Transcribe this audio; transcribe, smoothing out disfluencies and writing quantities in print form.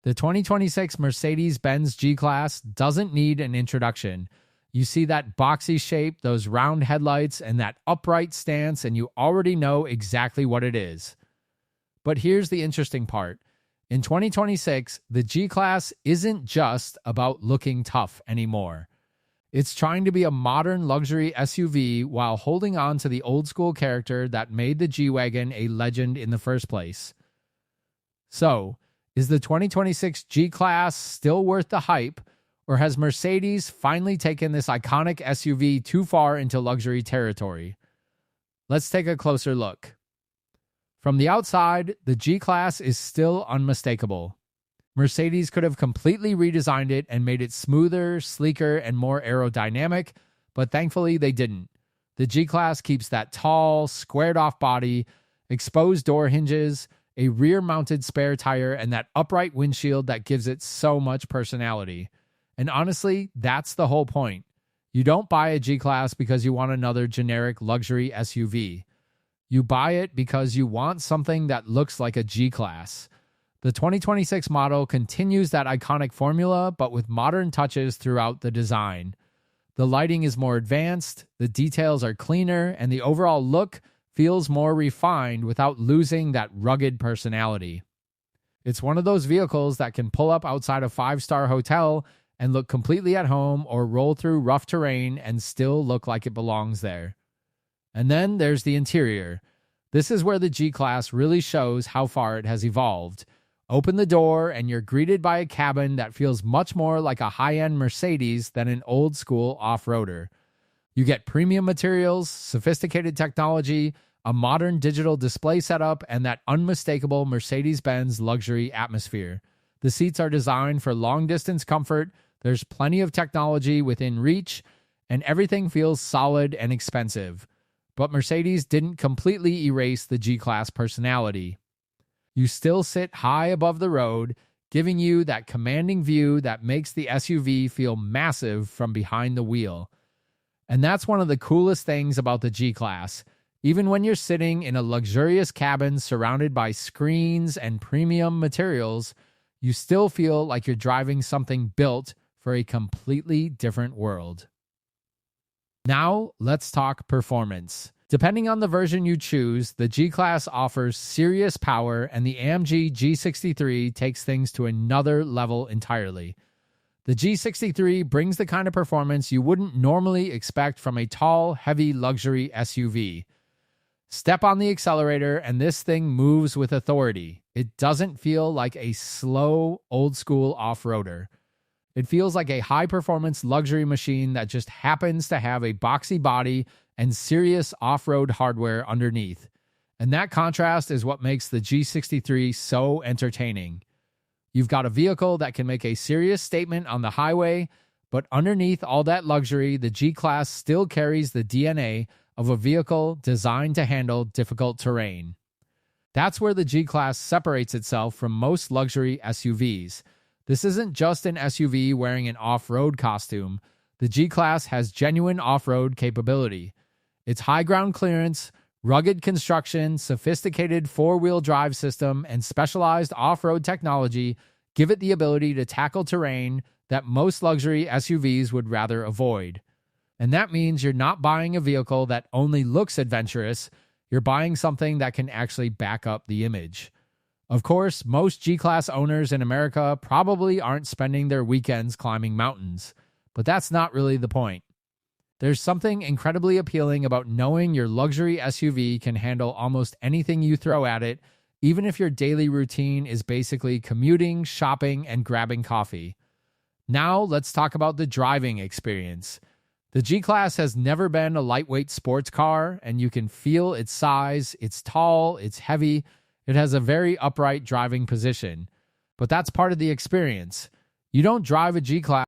The 2026 Mercedes-Benz G-Class doesn't need an introduction. You see that boxy shape, those round headlights, and that upright stance, and you already know exactly what it is. But here's the interesting part. In 2026, the G-Class isn't just about looking tough anymore. It's trying to be a modern luxury SUV while holding on to the old-school character that made the G-Wagon a legend in the first place. So, is the 2026 G-Class still worth the hype, or has Mercedes finally taken this iconic SUV too far into luxury territory? Let's take a closer look. From the outside, the G-Class is still unmistakable. Mercedes could have completely redesigned it and made it smoother, sleeker, and more aerodynamic, but thankfully they didn't. The G-Class keeps that tall, squared-off body, exposed door hinges, a rear-mounted spare tire, and that upright windshield that gives it so much personality. And honestly, that's the whole point. You don't buy a G-Class because you want another generic luxury SUV. You buy it because you want something that looks like a G-Class. The 2026 model continues that iconic formula, but with modern touches throughout the design. The lighting is more advanced, the details are cleaner, and the overall look feels more refined without losing that rugged personality. It's one of those vehicles that can pull up outside a five-star hotel and look completely at home, or roll through rough terrain and still look like it belongs there. And then there's the interior. This is where the G-Class really shows how far it has evolved. Open the door and you're greeted by a cabin that feels much more like a high-end Mercedes than an old-school off-roader. You get premium materials, sophisticated technology, a modern digital display setup, and that unmistakable Mercedes-Benz luxury atmosphere. The seats are designed for long-distance comfort, there's plenty of technology within reach, and everything feels solid and expensive. But Mercedes didn't completely erase the G-Class personality. You still sit high above the road, giving you that commanding view that makes the SUV feel massive from behind the wheel. And that's one of the coolest things about the G-Class. Even when you're sitting in a luxurious cabin surrounded by screens and premium materials, you still feel like you're driving something built for a completely different world. Now, let's talk performance. Depending on the version you choose, the G-Class offers serious power, and the AMG G63 takes things to another level entirely. The G63 brings the kind of performance you wouldn't normally expect from a tall, heavy luxury SUV. Step on the accelerator and this thing moves with authority. It doesn't feel like a slow, old-school off-roader. It feels like a high-performance luxury machine that just happens to have a boxy body and serious off-road hardware underneath. And that contrast is what makes the G63 so entertaining. You've got a vehicle that can make a serious statement on the highway, but underneath all that luxury, the G-Class still carries the DNA of a vehicle designed to handle difficult terrain. That's where the G-Class separates itself from most luxury SUVs. This isn't just an SUV wearing an off-road costume. The G-Class has genuine off-road capability. Its high ground clearance, rugged construction, sophisticated four-wheel drive system, and specialized off-road technology give it the ability to tackle terrain that most luxury SUVs would rather avoid. And that means you're not buying a vehicle that only looks adventurous, you're buying something that can actually back up the image. Of course, most G-Class owners in America probably aren't spending their weekends climbing mountains, but that's not really the point. There's something incredibly appealing about knowing your luxury SUV can handle almost anything you throw at it, even if your daily routine is basically commuting, shopping, and grabbing coffee. Now, let's talk about the driving experience. The G-Class has never been a lightweight sports car, and you can feel its size. It's tall, it's heavy, it has a very upright driving position. But that's part of the experience. You don't drive a G-Class